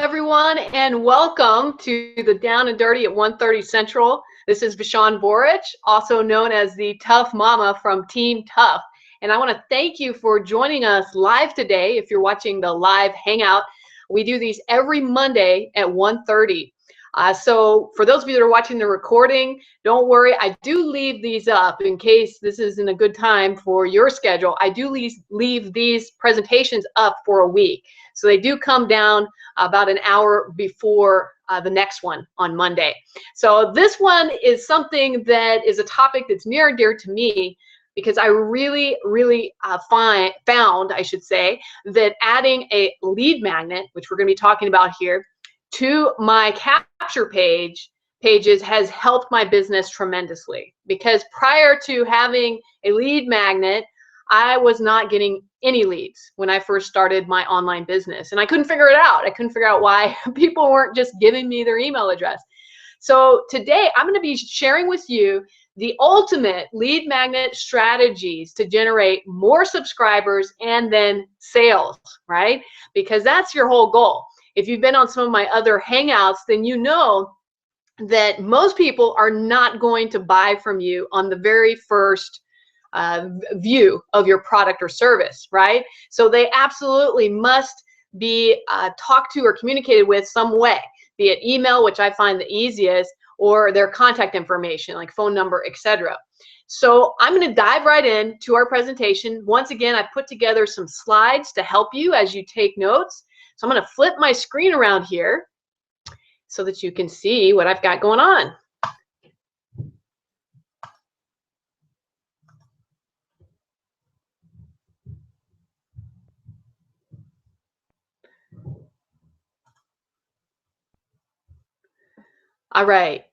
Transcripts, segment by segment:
everyone, and welcome to the Down and Dirty at 1:30 Central. This is Vishon Borich, also known as the Tough Mama from Team Tough. And I want to thank you for joining us live today. If you're watching the live hangout, we do these every Monday at 1:30. So for those of you that are watching the recording, don't worry. I do leave these up in case this isn't a good time for your schedule. I do leave these presentations up for a week. So they do come down about an hour before the next one on Monday. So this one is something that is a topic that's near and dear to me, because I really found, I should say, that adding a lead magnet, which we're going to be talking about here, to my capture pages has helped my business tremendously. Because prior to having a lead magnet, I was not getting any leads when I first started my online business, and I couldn't figure it out. I couldn't figure out why people weren't just giving me their email address. So today I'm going to be sharing with you the ultimate lead magnet strategies to generate more subscribers and then sales, right? Because that's your whole goal. If you've been on some of my other hangouts, then you know that most people are not going to buy from you on the very first view of your product or service, right? So they absolutely must be talked to or communicated with some way, be it email, which I find the easiest, or their contact information like phone number, etc. So I'm going to dive right into our presentation. Once again, I put together some slides to help you as you take notes. So I'm going to flip my screen around here so that you can see what I've got going on. All right.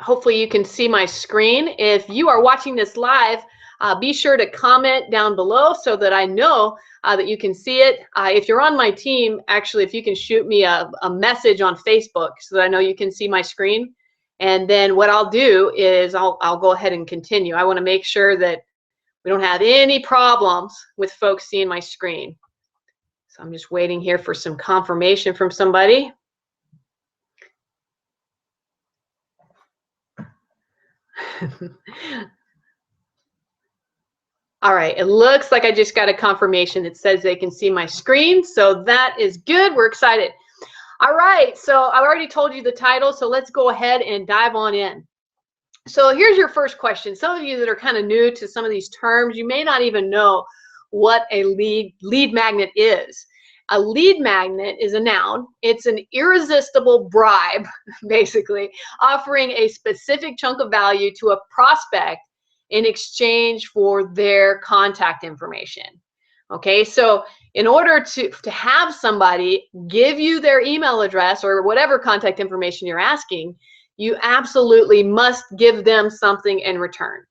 Hopefully you can see my screen. If you are watching this live, be sure to comment down below so that I know that you can see it. If you're on my team, actually, if you can shoot me a message on Facebook so that I know you can see my screen. And then what I'll do is I'll go ahead and continue. I want to make sure that we don't have any problems with folks seeing my screen. So I'm just waiting here for some confirmation from somebody. All right, it looks like I just got a confirmation that says they can see my screen, so that is good. We're excited. All right, so I already told you the title, so let's go ahead and dive on in. So here's your first question. Some of you that are kind of new to some of these terms, you may not even know what a lead magnet is. A lead magnet is a noun. It's an irresistible bribe, basically, offering a specific chunk of value to a prospect in exchange for their contact information. Okay, so in order to have somebody give you their email address or whatever contact information you're asking, you absolutely must give them something in return.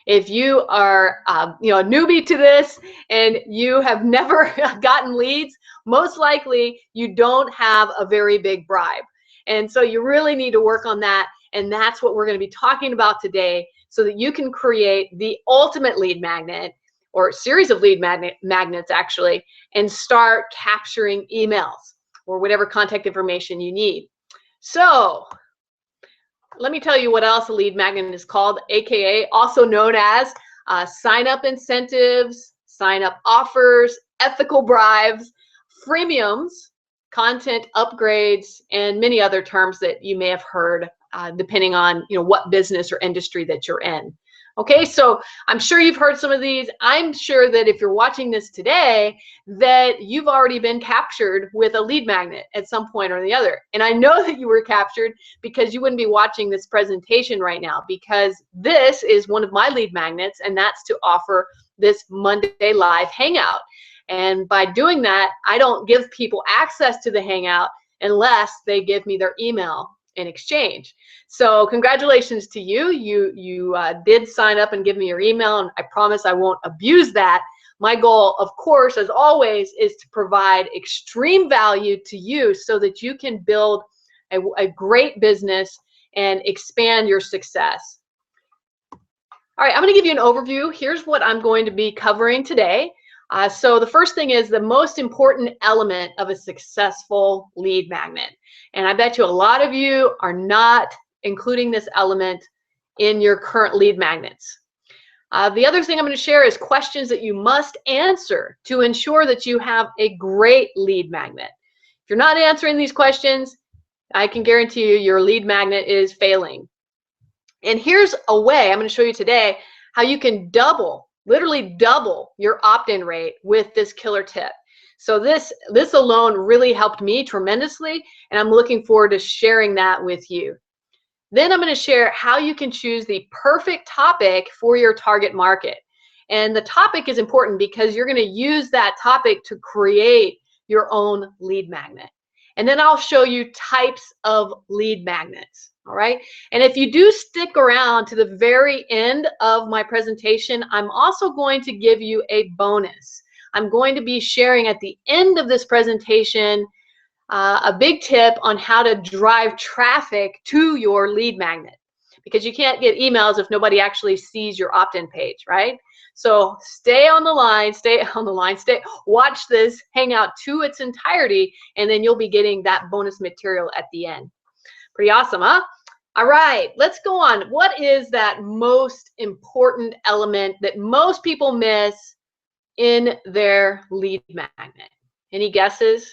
If you are a newbie to this and you have never gotten leads, most likely you don't have a very big bribe. And so you really need to work on that. And that's what we're going to be talking about today, so that you can create the ultimate lead magnet, or series of lead magnets actually, and start capturing emails or whatever contact information you need. So let me tell you what else a lead magnet is called, aka also known as sign-up incentives, sign-up offers, ethical bribes, freemiums, content upgrades, and many other terms that you may have heard depending on what business or industry that you're in. Okay, so I'm sure you've heard some of these. I'm sure that if you're watching this today, that you've already been captured with a lead magnet at some point or the other. And I know that you were captured because you wouldn't be watching this presentation right now, because this is one of my lead magnets, and that's to offer this Monday live hangout. And by doing that, I don't give people access to the hangout unless they give me their email in exchange. So congratulations to you. You did sign up and give me your email, and I promise I won't abuse that. My goal, of course, as always, is to provide extreme value to you so that you can build a great business and expand your success. All right, I'm going to give you an overview. Here's what I'm going to be covering today. So the first thing is the most important element of a successful lead magnet. And I bet you a lot of you are not including this element in your current lead magnets. The other thing I'm going to share is questions that you must answer to ensure that you have a great lead magnet. If you're not answering these questions, I can guarantee you your lead magnet is failing. And here's a way I'm going to show you today how you can literally double your opt-in rate with this killer tip. So this alone really helped me tremendously, and I'm looking forward to sharing that with you. Then I'm going to share how you can choose the perfect topic for your target market. And the topic is important because you're going to use that topic to create your own lead magnet. And then I'll show you types of lead magnets. All right. And if you do stick around to the very end of my presentation, I'm also going to give you a bonus. I'm going to be sharing at the end of this presentation a big tip on how to drive traffic to your lead magnet, because you can't get emails if nobody actually sees your opt-in page, right? So stay on the line, watch this hangout to its entirety, and then you'll be getting that bonus material at the end. Pretty awesome, huh? All right, let's go on. What is that most important element that most people miss in their lead magnet? Any guesses?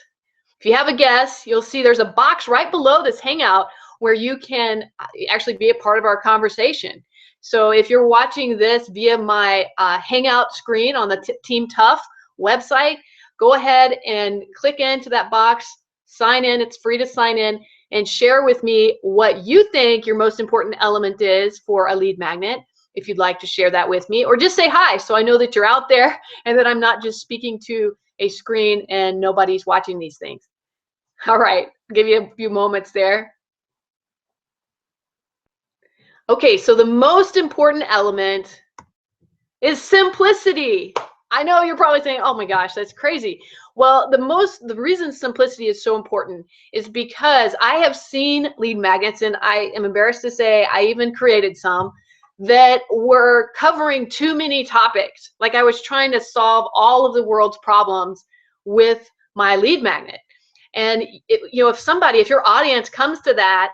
If you have a guess, you'll see there's a box right below this hangout where you can actually be a part of our conversation. So if you're watching this via my hangout screen on the Team Tough website, go ahead and click into that box, sign in. It's free to sign in, and share with me what you think your most important element is for a lead magnet, if you'd like to share that with me, or just say hi so I know that you're out there and that I'm not just speaking to a screen and nobody's watching these things. All right, I'll give you a few moments there. Okay, so the most important element is simplicity. I know you're probably saying, oh my gosh, that's crazy. Well, the reason simplicity is so important is because I have seen lead magnets, and I am embarrassed to say I even created some that were covering too many topics. Like I was trying to solve all of the world's problems with my lead magnet. And if your audience comes to that,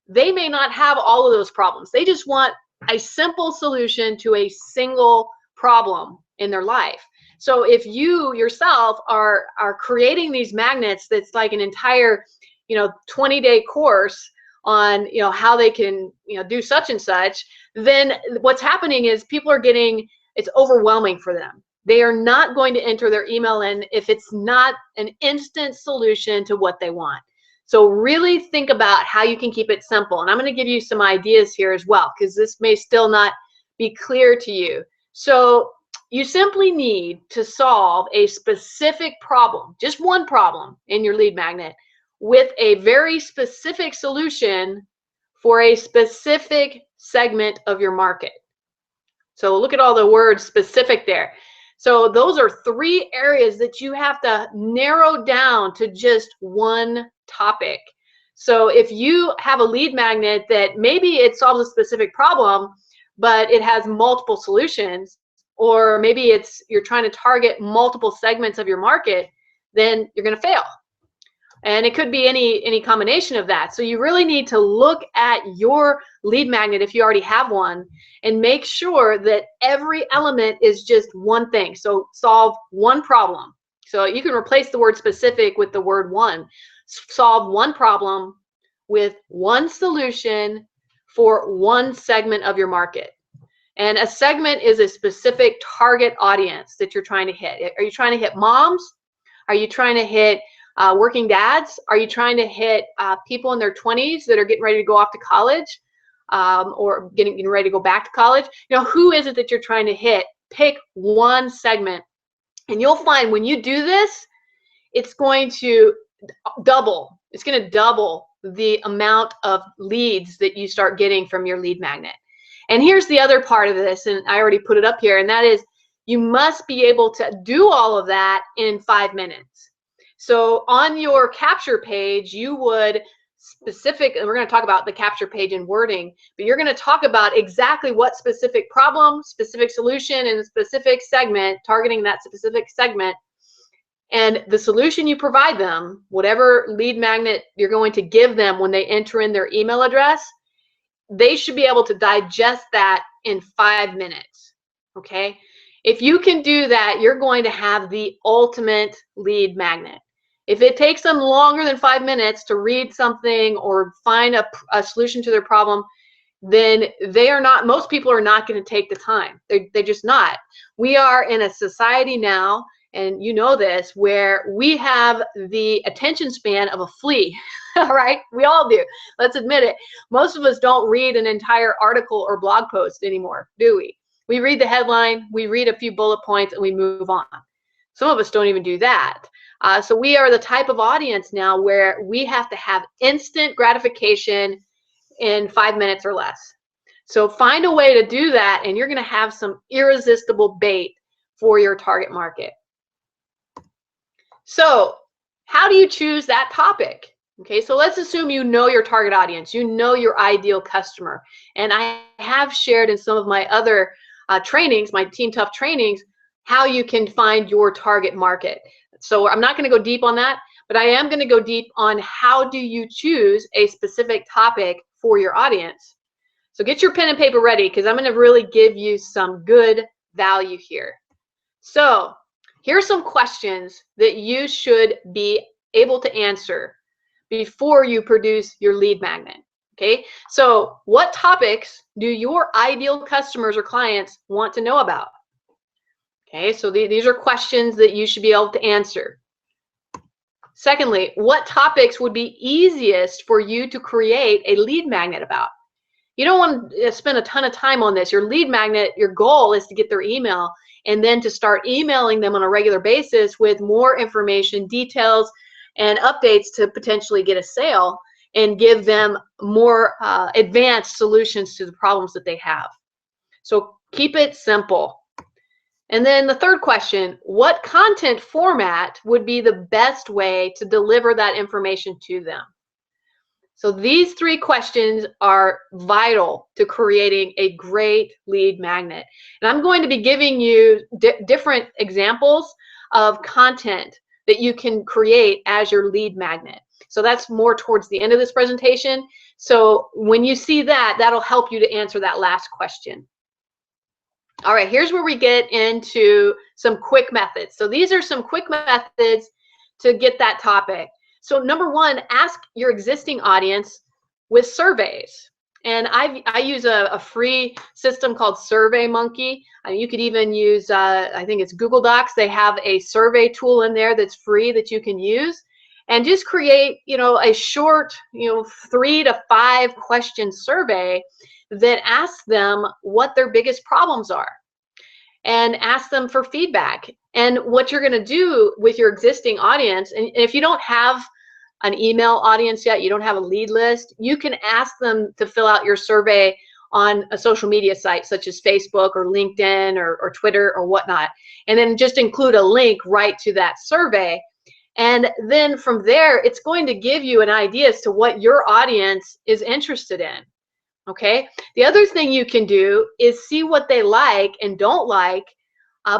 they may not have all of those problems. They just want a simple solution to a single problem in their life. So if you yourself are creating these magnets, that's like an entire 20-day course on how they can do such and such, then what's happening is people are it's overwhelming for them. They are not going to enter their email in if it's not an instant solution to what they want. So really think about how you can keep it simple. And I'm going to give you some ideas here as well, because this may still not be clear to you. So you simply need to solve a specific problem, just one problem in your lead magnet, with a very specific solution for a specific segment of your market. So look at all the words specific there. So those are 3 areas that you have to narrow down to just one topic. So if you have a lead magnet that maybe it solves a specific problem, but it has multiple solutions, or maybe you're trying to target multiple segments of your market, then you're going to fail. And it could be any combination of that. So you really need to look at your lead magnet, if you already have one, and make sure that every element is just one thing. So solve one problem. So you can replace the word specific with the word one. Solve one problem with one solution for one segment of your market. And a segment is a specific target audience that you're trying to hit. Are you trying to hit moms? Are you trying to hit working dads? Are you trying to hit people in their 20s that are getting ready to go off to college, or getting ready to go back to college? Who is it that you're trying to hit? Pick one segment, and you'll find when you do this, it's going to double. It's going to double the amount of leads that you start getting from your lead magnet. And here's the other part of this, and I already put it up here, and that is you must be able to do all of that in 5 minutes. So on your capture page, you would specific, and we're going to talk about the capture page and wording, but you're going to talk about exactly what specific problem, specific solution, and a specific segment, targeting that specific segment, and the solution you provide them, whatever lead magnet you're going to give them when they enter in their email address, they should be able to digest that in 5 minutes, okay? If you can do that, you're going to have the ultimate lead magnet. If it takes them longer than 5 minutes to read something or find a solution to their problem, then they are not, most people are not going to take the time. They're just not. We are in a society now, and you know this, where we have the attention span of a flea. All right, we all do. Let's admit it. Most of us don't read an entire article or blog post anymore, do we? We read the headline, we read a few bullet points, and we move on. Some of us don't even do that. So we are the type of audience now where we have to have instant gratification in 5 minutes or less. So find a way to do that, and you're going to have some irresistible bait for your target market. So how do you choose that topic? Okay, so let's assume you know your target audience, you know your ideal customer. And I have shared in some of my other trainings, my Team Tough trainings, how you can find your target market. So I'm not going to go deep on that, but I am going to go deep on how do you choose a specific topic for your audience. So get your pen and paper ready, because I'm going to really give you some good value here. So here are some questions that you should be able to answer before you produce your lead magnet. Okay, so what topics do your ideal customers or clients want to know about? Okay, so these are questions that you should be able to answer. Secondly, what topics would be easiest for you to create a lead magnet about? You don't want to spend a ton of time on this. Your lead magnet, your goal is to get their email and then to start emailing them on a regular basis with more information, details, and updates to potentially get a sale and give them more advanced solutions to the problems that they have. So keep it simple. And then the third question, what content format would be the best way to deliver that information to them? So these 3 questions are vital to creating a great lead magnet. And I'm going to be giving you different examples of content that you can create as your lead magnet. So that's more towards the end of this presentation. So when you see that, that'll help you to answer that last question. All right, here's where we get into some quick methods. So these are some quick methods to get that topic. So number 1, ask your existing audience with surveys. And I use a free system called SurveyMonkey. You could even use, I think it's Google Docs. They have a survey tool in there that's free that you can use. And just create, a short, 3 to 5 question survey that asks them what their biggest problems are and ask them for feedback. And what you're going to do with your existing audience, and if you don't have an email audience yet, you don't have a lead list, you can ask them to fill out your survey on a social media site such as Facebook or LinkedIn or Twitter or whatnot, and then just include a link right to that survey. And then from there, it's going to give you an idea as to what your audience is interested in. Okay, the other thing you can do is see what they like and don't like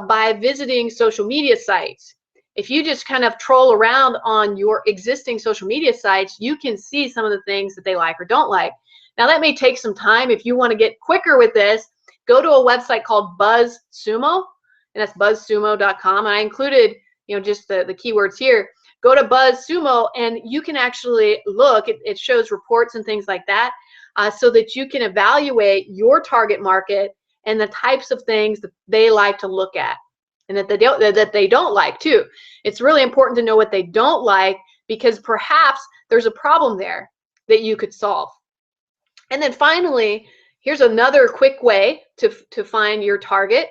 by visiting social media sites. If you just kind of troll around on your existing social media sites, you can see some of the things that they like or don't like. Now that may take some time. If you want to get quicker with this, go to a website called BuzzSumo, and that's buzzsumo.com. And I included, just the keywords here. Go to BuzzSumo and you can actually look. It shows reports and things like that, so that you can evaluate your target market and the types of things that they like to look at and that they don't like too. It's really important to know what they don't like, because perhaps there's a problem there that you could solve. And then finally, here's another quick way to find your target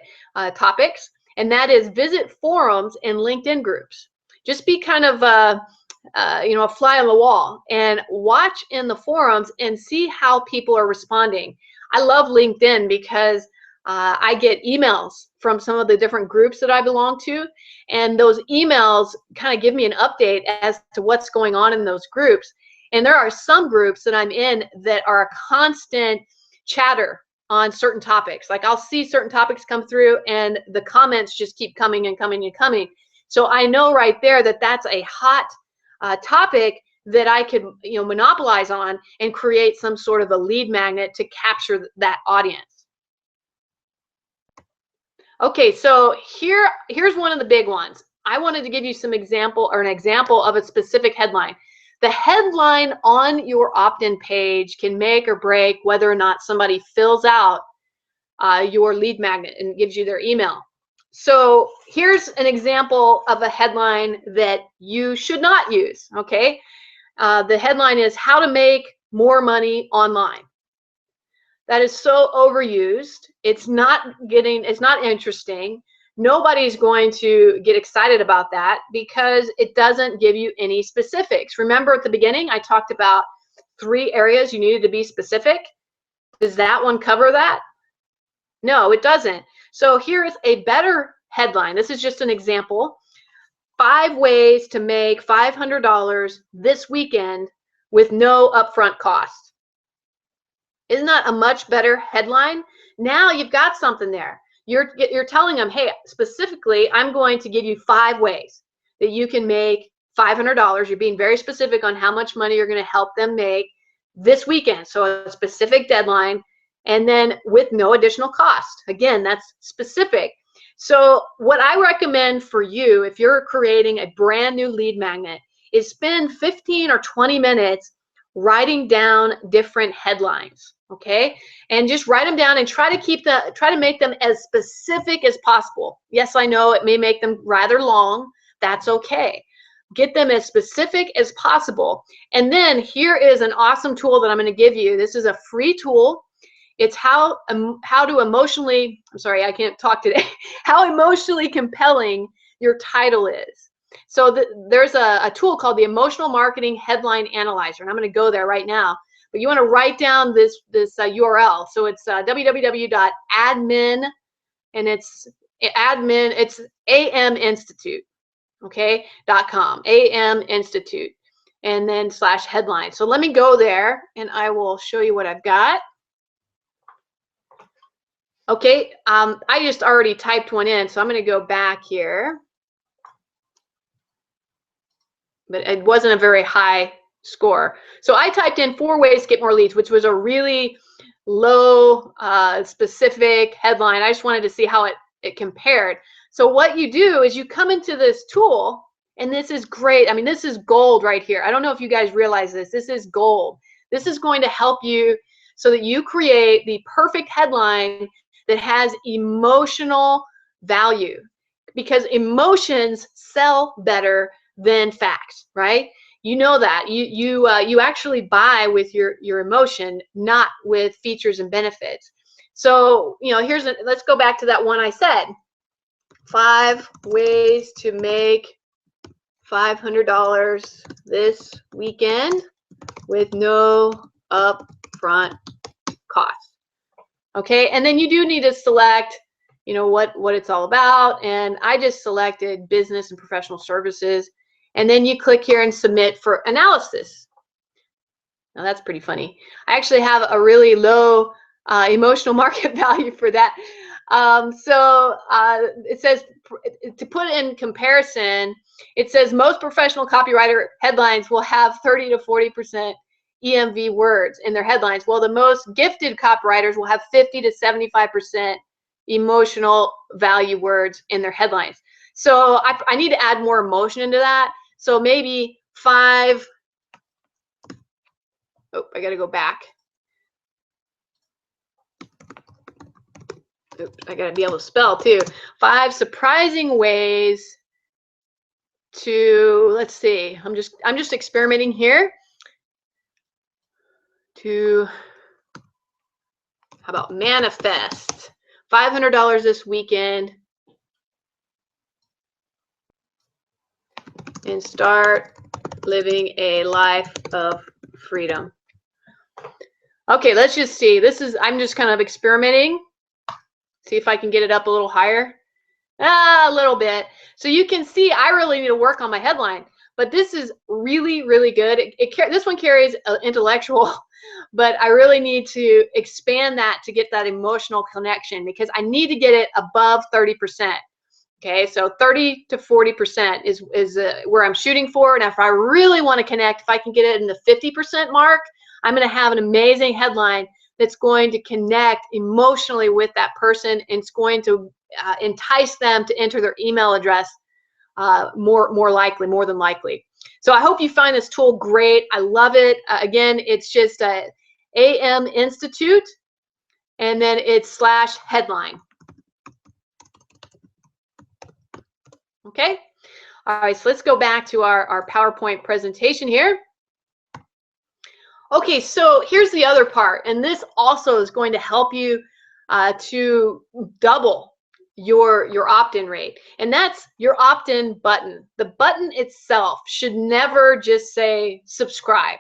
topics, and that is visit forums and LinkedIn groups. Just be kind of a fly on the wall and watch in the forums and see how people are responding. I love LinkedIn because I get emails from some of the different groups that I belong to, and those emails kind of give me an update as to what's going on in those groups. And there are some groups that I'm in that are a constant chatter on certain topics. Like I'll see certain topics come through and the comments just keep coming and coming and coming. So I know right there that that's a hot topic that I could, monopolize on and create some sort of a lead magnet to capture that audience. Okay, so here's one of the big ones. I wanted to give you an example of a specific headline. The headline on your opt-in page can make or break whether or not somebody fills out your lead magnet and gives you their email. So here's an example of a headline that you should not use, okay? The headline is how to make more money online. That is so overused. It's not interesting. Nobody's going to get excited about that because it doesn't give you any specifics. Remember at the beginning, I talked about 3 areas you needed to be specific. Does that one cover that? No, it doesn't. So here's a better headline. This is just an example. 5 ways to make $500 this weekend with no upfront cost. Isn't that a much better headline? Now you've got something there. You're telling them, hey, specifically, I'm going to give you 5 ways that you can make $500. You're being very specific on how much money you're going to help them make this weekend. So a specific deadline, and then with no additional cost. Again, that's specific. So what I recommend for you, if you're creating a brand new lead magnet, is spend 15 or 20 minutes writing down different headlines. Okay, and just write them down and try to make them as specific as possible. Yes, I know it may make them rather long. That's okay. Get them as specific as possible. And then here is an awesome tool that I'm going to give you. This is a free tool. It's how to emotionally, I'm sorry, I can't talk today, how emotionally compelling your title is. So there's a tool called the Emotional Marketing Headline Analyzer, and I'm going to go there right now. But you want to write down this URL. So it's www.admin, and it's AM Institute, okay, .com, AM Institute, and then /headline. So let me go there, and I will show you what I've got. Okay, I just already typed one in, so I'm going to go back here. But it wasn't a very high score. So I typed in 4 ways to get more leads, which was a really low specific headline. I just wanted to see how it compared. So what you do is you come into this tool, and this is great. I mean, this is gold right here. I don't know if you guys realize this. This is gold. This is going to help you so that you create the perfect headline that has emotional value, because emotions sell better than facts, right? You know that. You actually buy with your emotion, not with features and benefits. So, let's go back to that one I said. 5 ways to make $500 this weekend with no upfront cost. Okay, and then you do need to select, what it's all about. And I just selected business and professional services. And then you click here and submit for analysis. Now that's pretty funny. I actually have a really low emotional market value for that. It says, to put it in comparison, it says most professional copywriter headlines will have 30 to 40% EMV words in their headlines. Well, the most gifted copywriters will have 50 to 75% emotional value words in their headlines. So I need to add more emotion into that. So maybe 5, oh, I got to go back. Oops, I got to be able to spell too. 5 surprising ways to, let's see, I'm just experimenting here. How about manifest $500 this weekend and start living a life of freedom. Okay, let's just see. I'm just kind of experimenting. See if I can get it up a little higher. A little bit. So you can see I really need to work on my headline. but this is really, really good. This one carries intellectual, but I really need to expand that to get that emotional connection, because I need to get it above 30%. Okay, so 30 to 40% is where I'm shooting for. And if I really want to connect, if I can get it in the 50% mark, I'm going to have an amazing headline that's going to connect emotionally with that person, and it's going to entice them to enter their email address more than likely. So I hope you find this tool great. I love it. Again, it's just AM Institute, and then it's /headline. Okay. All right, so let's go back to our PowerPoint presentation here. Okay, so here's the other part, and this also is going to help you to double your opt-in rate, and that's your opt-in button. The button itself should never just say subscribe.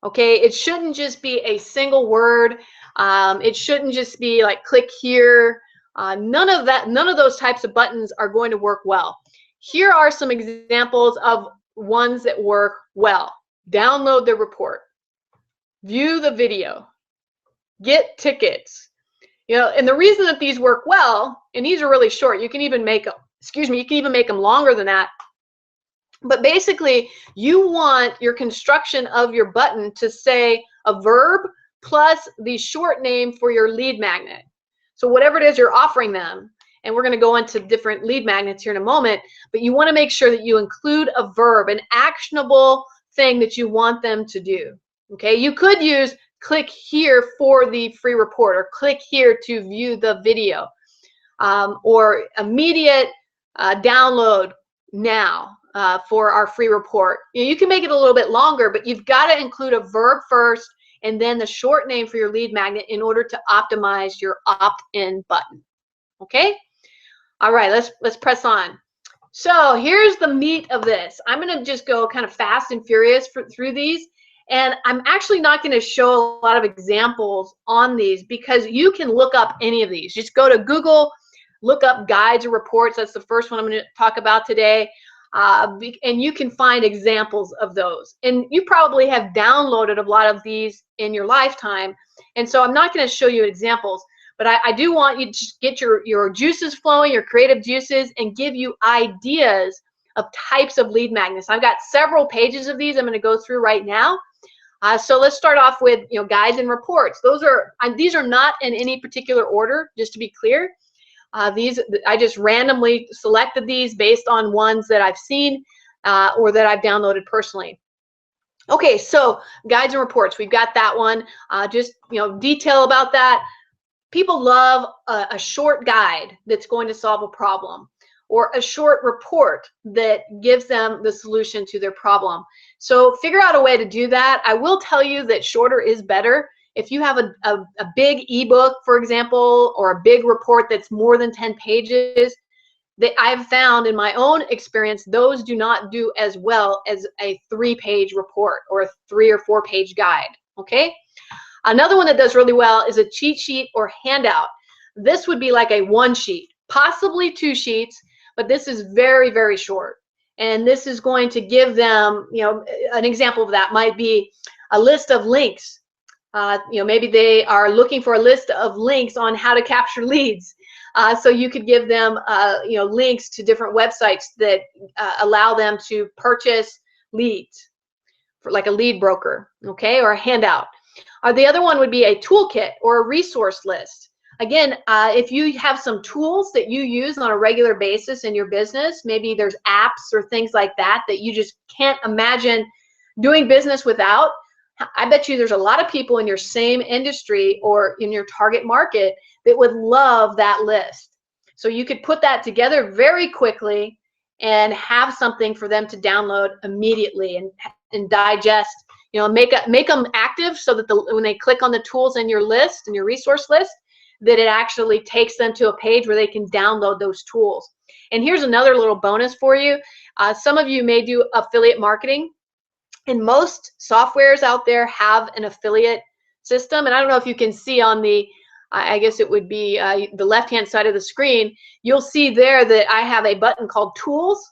Okay, it shouldn't just be a single word. It shouldn't just be like click here. None of those types of buttons are going to work well. Here are some examples of ones that work well. Download the report, view the video, get tickets. You know, and the reason that these work well, and these are really short, you can even make them, you can even make them longer than that. But basically, you want your construction of your button to say a verb plus the short name for your lead magnet. So whatever it is you're offering them, and we're going to go into different lead magnets here in a moment, but you want to make sure that you include a verb, an actionable thing that you want them to do. Okay, you could use click here for the free report, or click here to view the video, or immediate download now for our free report. You can make it a little bit longer, but you've got to include a verb first and then the short name for your lead magnet in order to optimize your opt-in button. Okay? All right, let's press on. So here's the meat of this. I'm going to just go kind of fast and furious through these, and I'm actually not going to show a lot of examples on these, because you can look up any of these. Just go to Google, look up guides or reports. That's the first one I'm going to talk about today. And you can find examples of those. And you probably have downloaded a lot of these in your lifetime. And so I'm not going to show you examples, but I do want you to just get your juices flowing, your creative juices, and give you ideas of types of lead magnets. I've got several pages of these I'm going to go through right now. So let's start off with guides and reports. These are not in any particular order, just to be clear. I just randomly selected these based on ones that I've seen or that I've downloaded personally. Okay, so guides and reports, we've got that one. Just detail about that. People love a short guide that's going to solve a problem, or a short report that gives them the solution to their problem. So figure out a way to do that. I will tell you that shorter is better. If you have a big ebook, for example, or a big report that's more than 10 pages, that I've found in my own experience, those do not do as well as a 3-page report or a 3 or 4-page guide. Okay. Another one that does really well is a cheat sheet or handout. This would be like a 1 sheet, possibly 2 sheets, but this is very, very short. And this is going to give them, an example of that might be a list of links. Maybe they are looking for a list of links on how to capture leads. So you could give them, links to different websites that allow them to purchase leads, for like a lead broker, okay, or a handout. The other one would be a toolkit or a resource list. Again, if you have some tools that you use on a regular basis in your business, maybe there's apps or things like that that you just can't imagine doing business without. I bet you there's a lot of people in your same industry or in your target market that would love that list. So you could put that together very quickly and have something for them to download immediately and digest. Make them active so that when they click on the tools in your list, in your resource list, that it actually takes them to a page where they can download those tools. And here's another little bonus for you. Some of you may do affiliate marketing, and most softwares out there have an affiliate system. And I don't know if you can see on the, I guess it would be the left-hand side of the screen, you'll see there that I have a button called Tools.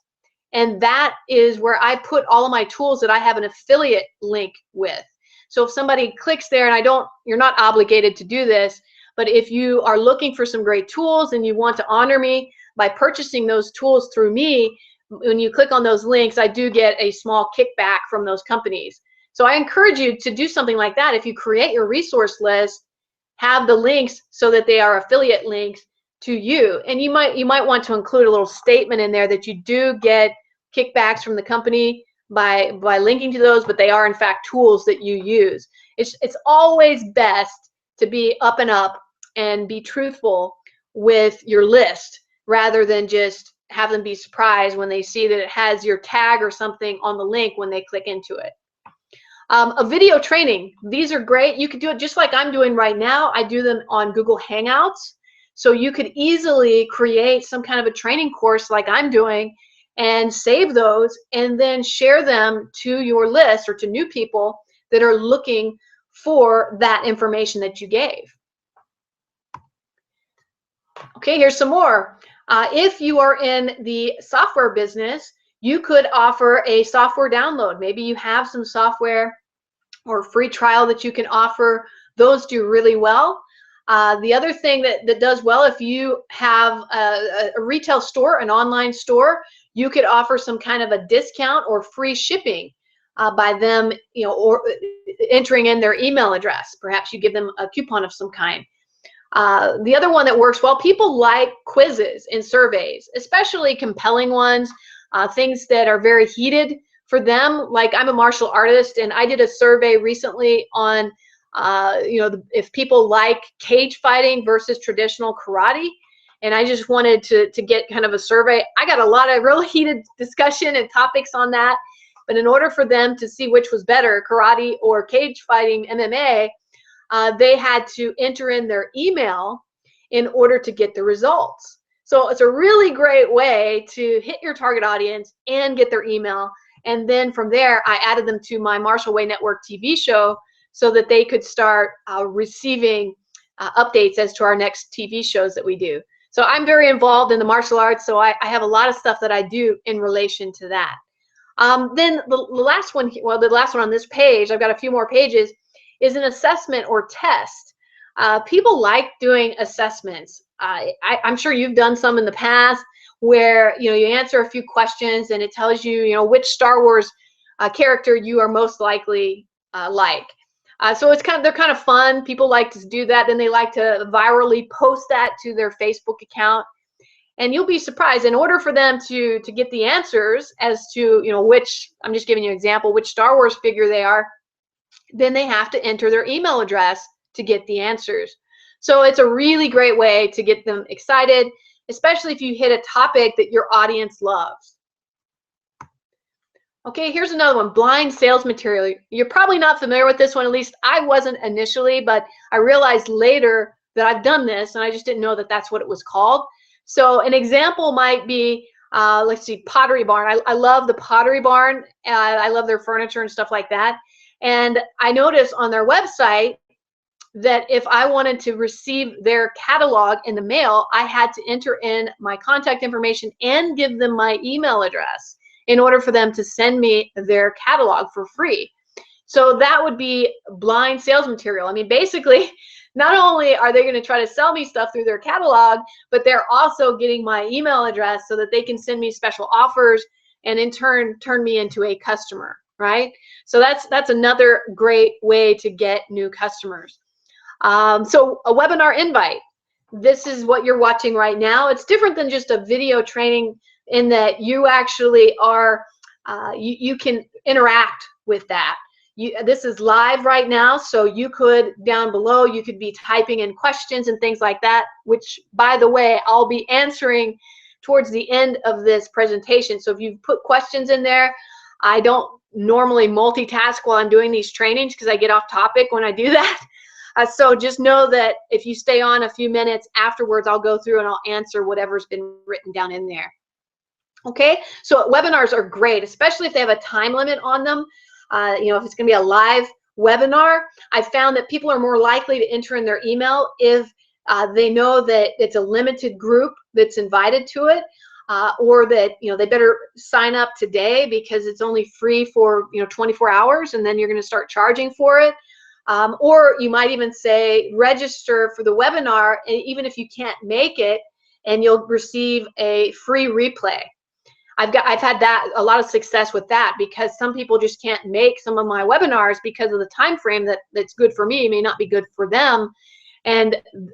And that is where I put all of my tools that I have an affiliate link with. So if somebody clicks there, and you're not obligated to do this, but if you are looking for some great tools and you want to honor me by purchasing those tools through me, when you click on those links, I do get a small kickback from those companies. So I encourage you to do something like that. If you create your resource list, have the links so that they are affiliate links to you. And you might want to include a little statement in there that you do get kickbacks from the company by linking to those, but they are in fact tools that you use. It's always best to be up and up and be truthful with your list rather than just have them be surprised when they see that it has your tag or something on the link when they click into it. A video training, these are great. You could do it just like I'm doing right now. I do them on Google Hangouts. So you could easily create some kind of a training course like I'm doing and save those and then share them to your list or to new people that are looking for that information that you gave. Okay, here's some more. If you are in the software business, you could offer a software download. Maybe you have some software or free trial that you can offer. Those do really well. The other thing that does well, if you have a retail store, an online store, you could offer some kind of a discount or free shipping by them, or entering in their email address. Perhaps you give them a coupon of some kind. The other one that works well, people like quizzes and surveys, especially compelling ones, things that are very heated for them. Like I'm a martial artist, and I did a survey recently on if people like cage fighting versus traditional karate, and I just wanted to get kind of a survey. I got a lot of real heated discussion and topics on that, but in order for them to see which was better, karate or cage fighting MMA, they had to enter in their email in order to get the results. So it's a really great way to hit your target audience and get their email. And then from there, I added them to my Martial Way Network TV show so that they could start receiving updates as to our next TV shows that we do. So I'm very involved in the martial arts, so I have a lot of stuff that I do in relation to that. Then the last one, well, the last one on this page, I've got a few more pages, is an assessment or test. People like doing assessments. I'm sure you've done some in the past where you answer a few questions and it tells you which Star Wars character you are most likely like. So they're kind of fun. People like to do that. Then they like to virally post that to their Facebook account. And you'll be surprised, in order for them to get the answers as to which, I'm just giving you an example, which Star Wars figure they are, then they have to enter their email address to get the answers. So it's a really great way to get them excited, especially if you hit a topic that your audience loves. Okay, here's another one, blind sales material. You're probably not familiar with this one, at least I wasn't initially, but I realized later that I've done this and I just didn't know that that's what it was called. So an example might be, let's see, Pottery Barn. I love the Pottery Barn. I love their furniture and stuff like that. And I noticed on their website that if I wanted to receive their catalog in the mail, I had to enter in my contact information and give them my email address in order for them to send me their catalog for free. So that would be blind sales material. I mean, basically, not only are they going to try to sell me stuff through their catalog, but they're also getting my email address so that they can send me special offers and in turn turn me into a customer, right? So that's another great way to get new customers. So a webinar invite. This is what you're watching right now. It's different than just a video training in that you actually are, you can interact with that. This is live right now, so you could, down below, you could be typing in questions and things like that, which, by the way, I'll be answering towards the end of this presentation. So if you put questions in there, I don't normally multitask while I'm doing these trainings because I get off topic when I do that. So just know that if you stay on a few minutes afterwards, I'll go through and I'll answer whatever's been written down in there. Okay, so webinars are great, especially if they have a time limit on them. If it's going to be a live webinar, I found that people are more likely to enter in their email if they know that it's a limited group that's invited to it. or that they better sign up today because it's only free for 24 hours, and then you're going to start charging for it. Or you might even say register for the webinar, even if you can't make it, and you'll receive a free replay. I've had a lot of success with that, because some people just can't make some of my webinars because of the time frame that's good for me may not be good for them.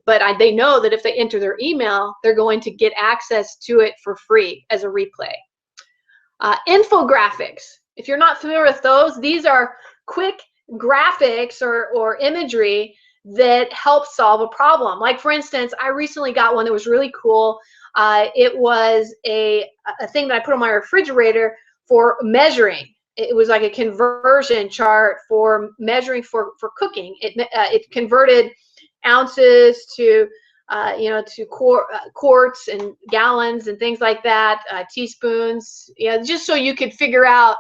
But they know that if they enter their email, they're going to get access to it for free as a replay. Infographics. If you're not familiar with those, these are quick graphics or imagery that help solve a problem. Like, for instance, I recently got one that was really cool. It was a thing that I put on my refrigerator for measuring. It was like a conversion chart for measuring for cooking. It converted ounces to quarts and gallons and things like that, teaspoons, just so you could figure out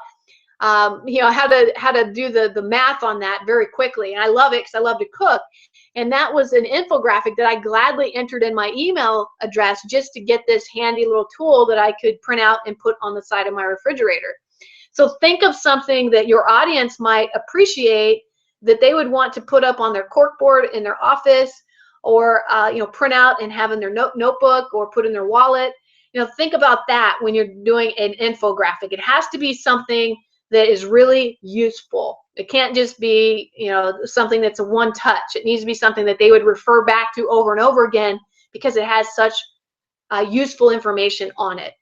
how to do the math on that very quickly. And I love it because I love to cook. And that was an infographic that I gladly entered in my email address just to get this handy little tool that I could print out and put on the side of my refrigerator. So think of something that your audience might appreciate, that they would want to put up on their corkboard in their office, or print out and have in their notebook, or put in their wallet. Think about that when you're doing an infographic. It has to be something that is really useful. It can't just be something that's a one touch. It needs to be something that they would refer back to over and over again, because it has such useful information on it.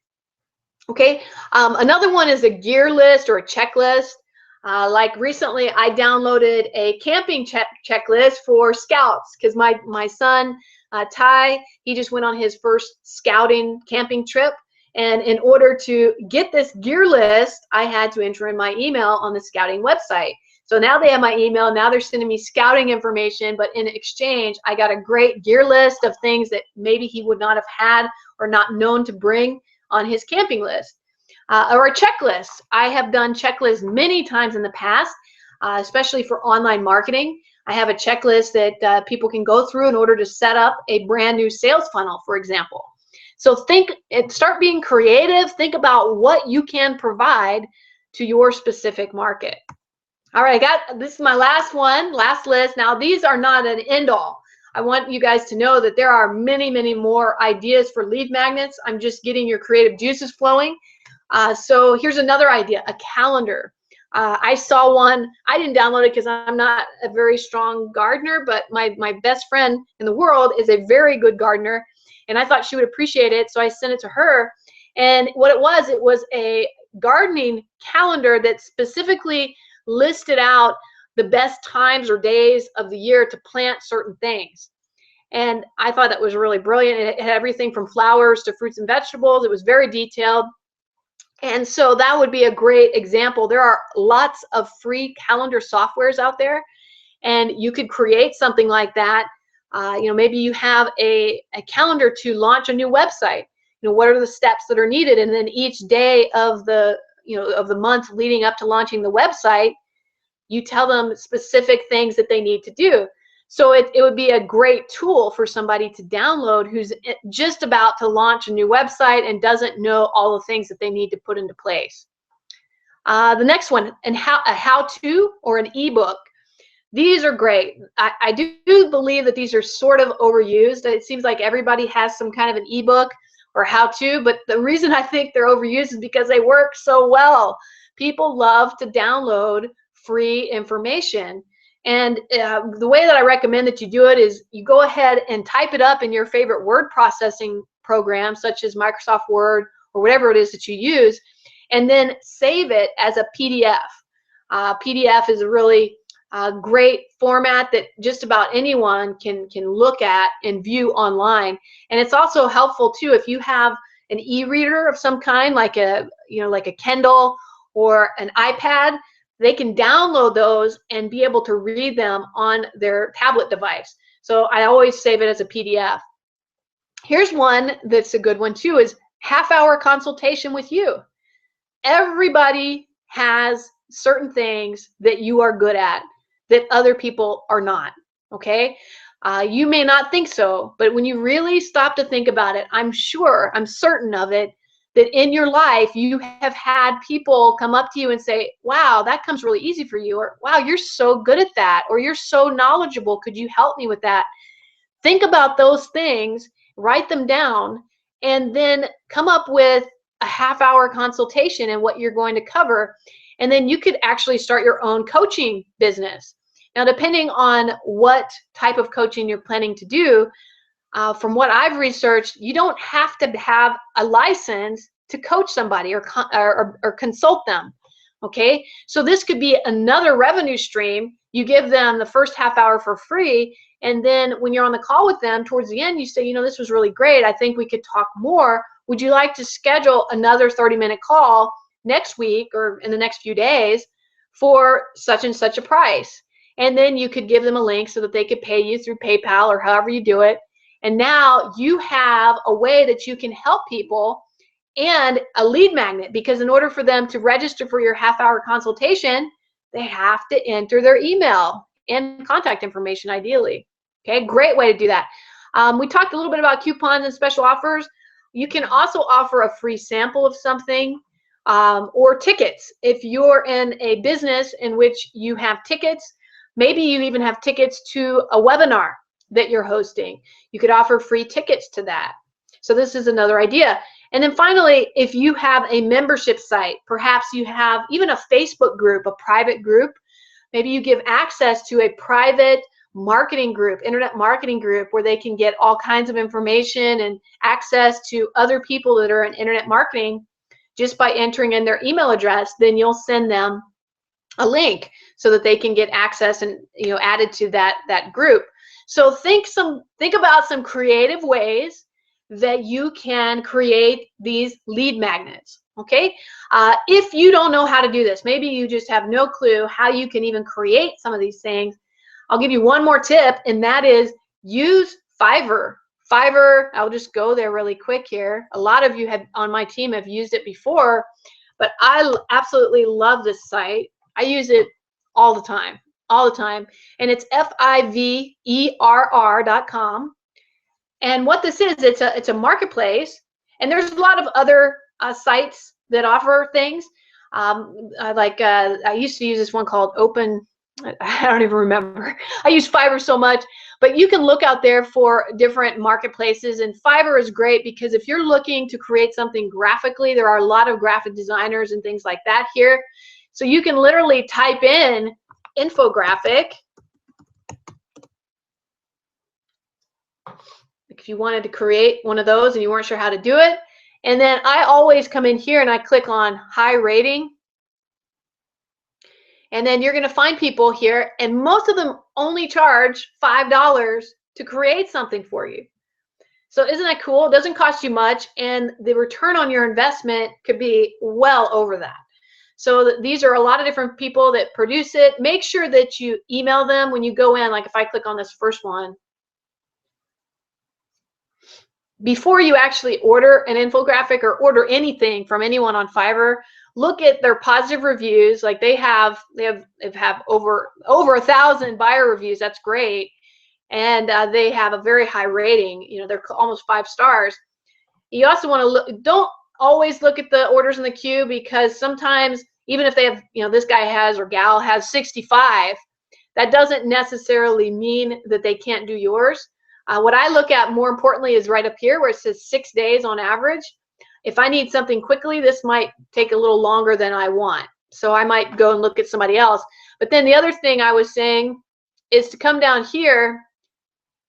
Okay, another one is a gear list or a checklist. Like recently, I downloaded a camping checklist for scouts, because my son, Ty, he just went on his first scouting camping trip. And in order to get this gear list, I had to enter in my email on the scouting website. So now they have my email. Now they're sending me scouting information, but in exchange, I got a great gear list of things that maybe he would not have had or not known to bring on his camping list. Or a checklist. I have done checklists many times in the past, especially for online marketing. I have a checklist that people can go through in order to set up a brand new sales funnel, for example. So start being creative. Think about what you can provide to your specific market. All right, this is my last list. Now, these are not an end all. I want you guys to know that there are many, many more ideas for lead magnets. I'm just getting your creative juices flowing. So here's another idea, a calendar. I saw one. I didn't download it because I'm not a very strong gardener, but my best friend in the world is a very good gardener, and I thought she would appreciate it, so I sent it to her. And what it was a gardening calendar that specifically listed out the best times or days of the year to plant certain things. And I thought that was really brilliant. It had everything from flowers to fruits and vegetables. It was very detailed. And so that would be a great example. There are lots of free calendar softwares out there, and you could create something like that. Maybe you have a calendar to launch a new website. What are the steps that are needed? And then each day of the month leading up to launching the website, you tell them specific things that they need to do. So it would be a great tool for somebody to download who's just about to launch a new website and doesn't know all the things that they need to put into place. The next one, a how-to or an ebook. These are great. I do believe that these are sort of overused. It seems like everybody has some kind of an ebook or how-to, but the reason I think they're overused is because they work so well. People love to download free information. And the way that I recommend that you do it is you go ahead and type it up in your favorite word processing program, such as Microsoft Word or whatever it is that you use, and then save it as a PDF. PDF is a really great format that just about anyone can look at and view online. And it's also helpful too if you have an e-reader of some kind, like a Kindle or an iPad. They can download those and be able to read them on their tablet device. So I always save it as a PDF. Here's one that's a good one too, is half-hour consultation with you. Everybody has certain things that you are good at that other people are not, okay? You may not think so, but when you really stop to think about it, I'm certain of it, that in your life you have had people come up to you and say, wow, that comes really easy for you, or wow, you're so good at that, or you're so knowledgeable, could you help me with that? Think about those things, write them down, and then come up with a half-hour consultation and what you're going to cover. And then you could actually start your own coaching business. Now, depending on what type of coaching you're planning to do, from what I've researched, you don't have to have a license to coach somebody or consult them. Okay, so this could be another revenue stream. You give them the first half hour for free, and then when you're on the call with them towards the end, you say, you know, this was really great. I think we could talk more. Would you like to schedule another 30-minute call next week or in the next few days for such and such a price? And then you could give them a link so that they could pay you through PayPal or however you do it. And now you have a way that you can help people and a lead magnet, because in order for them to register for your half-hour consultation, they have to enter their email and contact information ideally. Okay, great way to do that. We talked a little bit about coupons and special offers. You can also offer a free sample of something, or tickets. If you're in a business in which you have tickets, maybe you even have tickets to a webinar that you're hosting, you could offer free tickets to that. So this is another idea. And then finally, if you have a membership site, perhaps you have even a Facebook group, a private group, maybe you give access to a private marketing group, internet marketing group, where they can get all kinds of information and access to other people that are in internet marketing just by entering in their email address. Then you'll send them a link so that they can get access and, you know, added to that group. So think about some creative ways that you can create these lead magnets. Okay, if you don't know how to do this, maybe you just have no clue how you can even create some of these things, I'll give you one more tip, and that is use Fiverr. Fiverr, I'll just go there really quick here. A lot of you on my team have used it before, but I absolutely love this site. I use it all the time, and it's Fiverr.com. And what this is, it's a marketplace, and there's a lot of other sites that offer things. I used to use this one called I don't even remember. I use Fiverr so much, but you can look out there for different marketplaces, and Fiverr is great because if you're looking to create something graphically, there are a lot of graphic designers and things like that here. So you can literally type in infographic. If you wanted to create one of those and you weren't sure how to do it. And then I always come in here and I click on high rating. And then you're going to find people here, and most of them only charge $5 to create something for you. So isn't that cool? It doesn't cost you much, and the return on your investment could be well over that. So these are a lot of different people that produce it. Make sure that you email them when you go in. Like if I click on this first one, before you actually order an infographic or order anything from anyone on Fiverr, look at their positive reviews. Like they have over 1,000 buyer reviews. That's great, and they have a very high rating. You know, they're almost 5 stars. You also want to look. Don't always look at the orders in the queue, because sometimes even if they have, you know, this guy has or gal has 65, that doesn't necessarily mean that they can't do yours. What I look at more importantly is right up here where it says 6 days on average. If I need something quickly, this might take a little longer than I want. So I might go and look at somebody else. But then the other thing I was saying is to come down here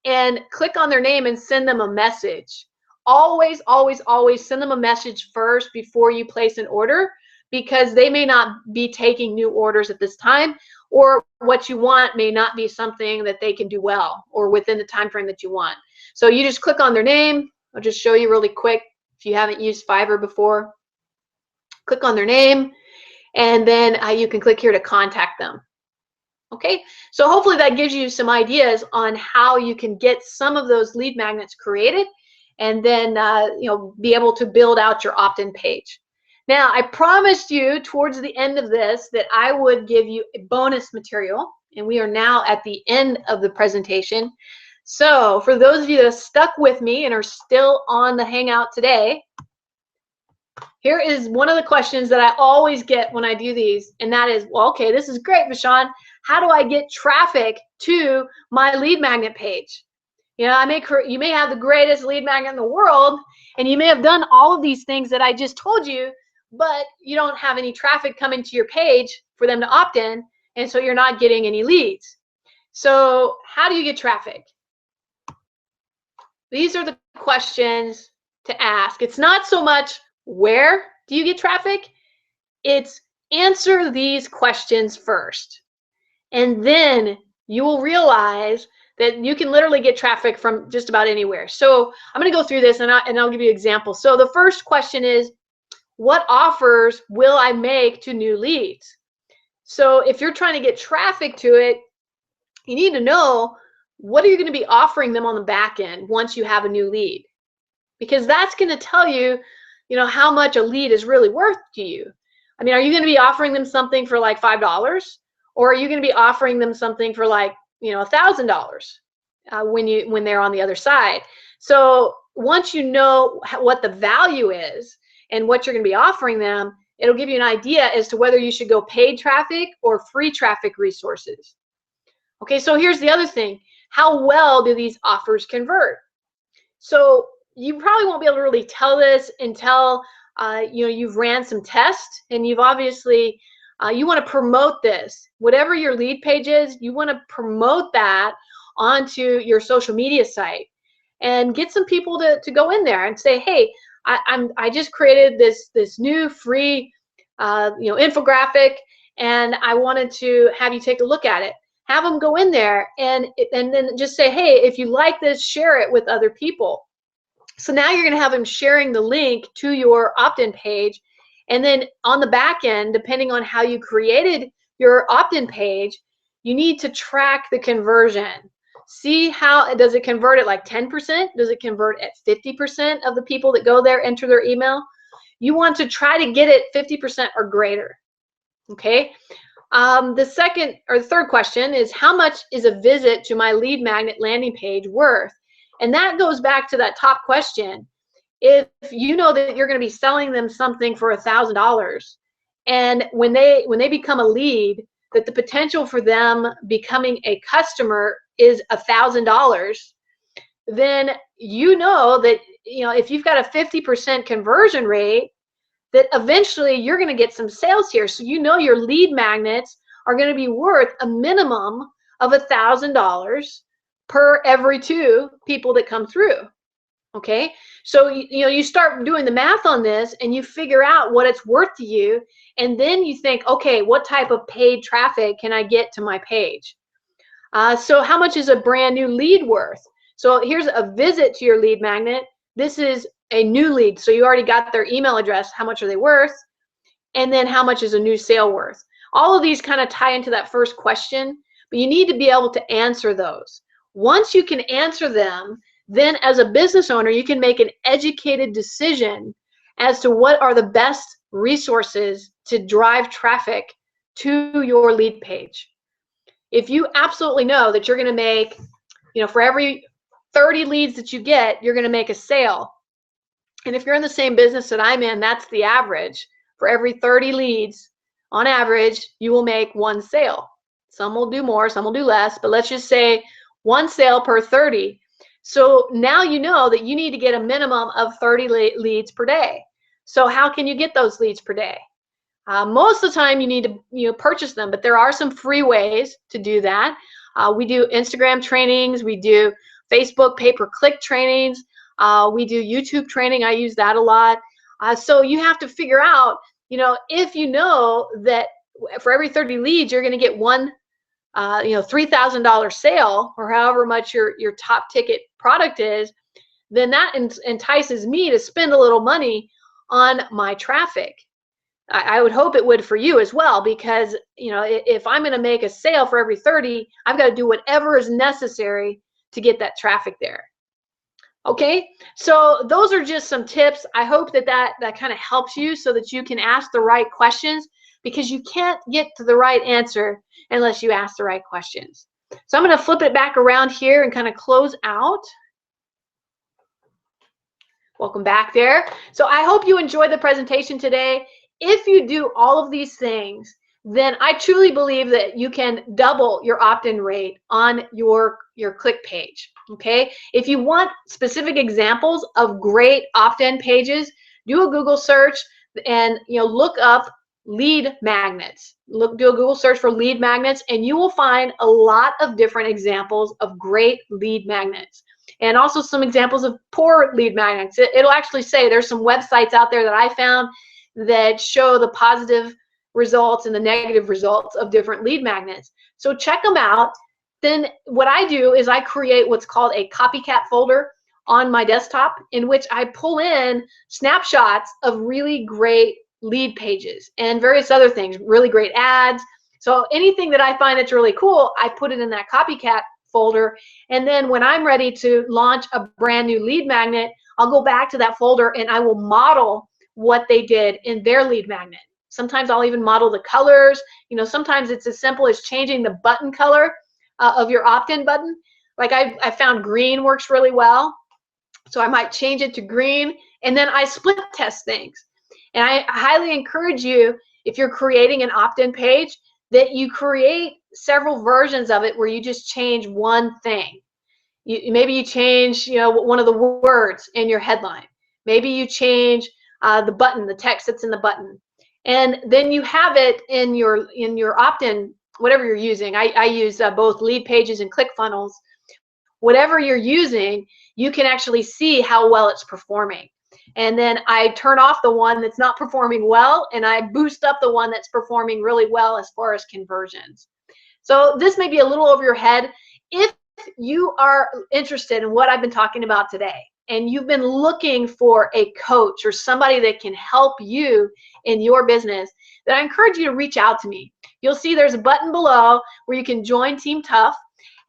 and click on their name and send them a message. Always, always, always send them a message first before you place an order, because they may not be taking new orders at this time, or what you want may not be something that they can do well or within the time frame that you want. So you just click on their name. I'll just show you really quick. If you haven't used Fiverr before, click on their name, and then you can click here to contact them. Okay, so hopefully that gives you some ideas on how you can get some of those lead magnets created, and then be able to build out your opt-in page. Now, I promised you towards the end of this that I would give you a bonus material, and we are now at the end of the presentation. So for those of you that have stuck with me and are still on the Hangout today, Here is one of the questions that I always get when I do these, and that is, well, okay, this is great, Vashon. How do I get traffic to my lead magnet page? You know, you may have the greatest lead magnet in the world, and you may have done all of these things that I just told you, but you don't have any traffic coming to your page for them to opt in, and so you're not getting any leads. So how do you get traffic? These are the questions to ask. It's not so much where do you get traffic, it's answer these questions first. And then you will realize that you can literally get traffic from just about anywhere. So I'm going to go through this and I'll give you examples. So the first question is, what offers will I make to new leads? So if you're trying to get traffic to it, you need to know, what are you going to be offering them on the back end once you have a new lead? Because that's going to tell you, how much a lead is really worth to you. I mean, are you going to be offering them something for like $5? Or are you going to be offering them something for like, $1,000 when they're on the other side? So once you know what the value is and what you're going to be offering them, it'll give you an idea as to whether you should go paid traffic or free traffic resources. Okay, so here's the other thing. How well do these offers convert? So you probably won't be able to really tell this until you've ran some tests, and you've obviously you want to promote this. Whatever your lead page is, you want to promote that onto your social media site and get some people to go in there and say, hey, I just created this new free infographic, and I wanted to have you take a look at it. Have them go in there and then just say, hey, if you like this, share it with other people. So now you're going to have them sharing the link to your opt-in page. And then on the back end, depending on how you created your opt-in page, you need to track the conversion. See how does it convert at like 10%? Does it convert at 50% of the people that go there enter their email? You want to try to get it 50% or greater. Okay. The third question is, how much is a visit to my lead magnet landing page worth? And that goes back to that top question. If you know that you're going to be selling them something for $1,000, and when they become a lead, that the potential for them becoming a customer is $1,000, then you know that if you've got a 50% conversion rate, that eventually you're going to get some sales here. So your lead magnets are going to be worth a minimum of $1,000 per every 2 people that come through. Okay, so you start doing the math on this and you figure out what it's worth to you, and then you think, okay, what type of paid traffic can I get to my page? So how much is a brand new lead worth? So here's a visit to your lead magnet. This is a new lead. So you already got their email address. How much are they worth? And then how much is a new sale worth? All of these kind of tie into that first question, but you need to be able to answer those. Once you can answer them, then as a business owner, you can make an educated decision as to what are the best resources to drive traffic to your lead page. If you absolutely know that you're going to make, for every 30 leads that you get, you're going to make a sale. And if you're in the same business that I'm in, that's the average. For every 30 leads, on average, you will make 1 sale. Some will do more, some will do less, but let's just say 1 sale per 30. So now you know that you need to get a minimum of 30 leads per day. So how can you get those leads per day? Most of the time you need to purchase them, but there are some free ways to do that. We do Instagram trainings, we do Facebook pay-per-click trainings, we do YouTube training. I use that a lot. So you have to figure out, if you know that for every 30 leads you're going to get one $3,000 sale, or however much your top ticket product is, then that entices me to spend a little money on my traffic. I would hope it would for you as well, because if I'm going to make a sale for every 30, I've got to do whatever is necessary to get that traffic there. Okay, so those are just some tips. I hope that kind of helps you so that you can ask the right questions, because you can't get to the right answer unless you ask the right questions. So I'm going to flip it back around here and kind of close out. Welcome back there. So I hope you enjoyed the presentation today. If you do all of these things, then I truly believe that you can double your opt-in rate on your click page. Okay. If you want specific examples of great opt-in pages, do a Google search and look up lead magnets. Do a Google search for lead magnets, and you will find a lot of different examples of great lead magnets. And also some examples of poor lead magnets. It'll actually say there's some websites out there that I found that show the positive results and the negative results of different lead magnets. So check them out. Then what I do is I create what's called a copycat folder on my desktop, in which I pull in snapshots of really great lead pages and various other things, really great ads. So anything that I find that's really cool, I put it in that copycat folder, and then when I'm ready to launch a brand new lead magnet, I'll go back to that folder and I will model what they did in their lead magnet. Sometimes I'll even model the colors. Sometimes it's as simple as changing the button color of your opt-in button. Like I found green works really well, so I might change it to green, and then I split test things. And I highly encourage you, if you're creating an opt-in page, that you create several versions of it where you just change one thing. Maybe you change one of the words in your headline. Maybe you change the button, the text that's in the button, and then you have it in your opt-in, whatever you're using. I use both Lead Pages and ClickFunnels. Whatever you're using, you can actually see how well it's performing. And then I turn off the one that's not performing well, and I boost up the one that's performing really well as far as conversions. So this may be a little over your head. If you are interested in what I've been talking about today, and you've been looking for a coach or somebody that can help you in your business, then I encourage you to reach out to me. You'll see there's a button below where you can join Team Tough,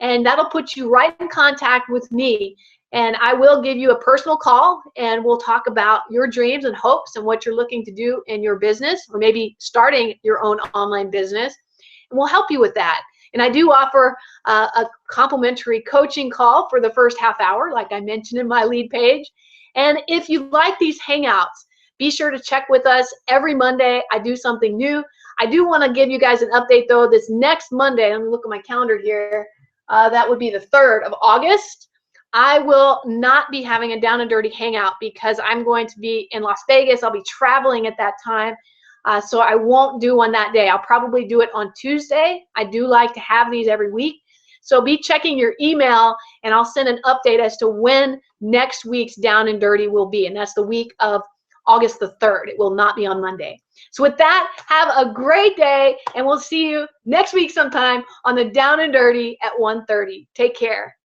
and that'll put you right in contact with me. And I will give you a personal call, and we'll talk about your dreams and hopes and what you're looking to do in your business, or maybe starting your own online business. And we'll help you with that. And I do offer a complimentary coaching call for the first half hour, like I mentioned in my lead page. And if you like these hangouts, be sure to check with us every Monday. I do something new. I do want to give you guys an update, though. This next Monday, let me look at my calendar here. That would be the 3rd of August. I will not be having a Down and Dirty hangout because I'm going to be in Las Vegas. I'll be traveling at that time. So I won't do one that day. I'll probably do it on Tuesday. I do like to have these every week. So be checking your email, and I'll send an update as to when next week's Down and Dirty will be. And that's the week of August the 3rd. It will not be on Monday. So with that, have a great day, and we'll see you next week sometime on the Down and Dirty at 1:30. Take care.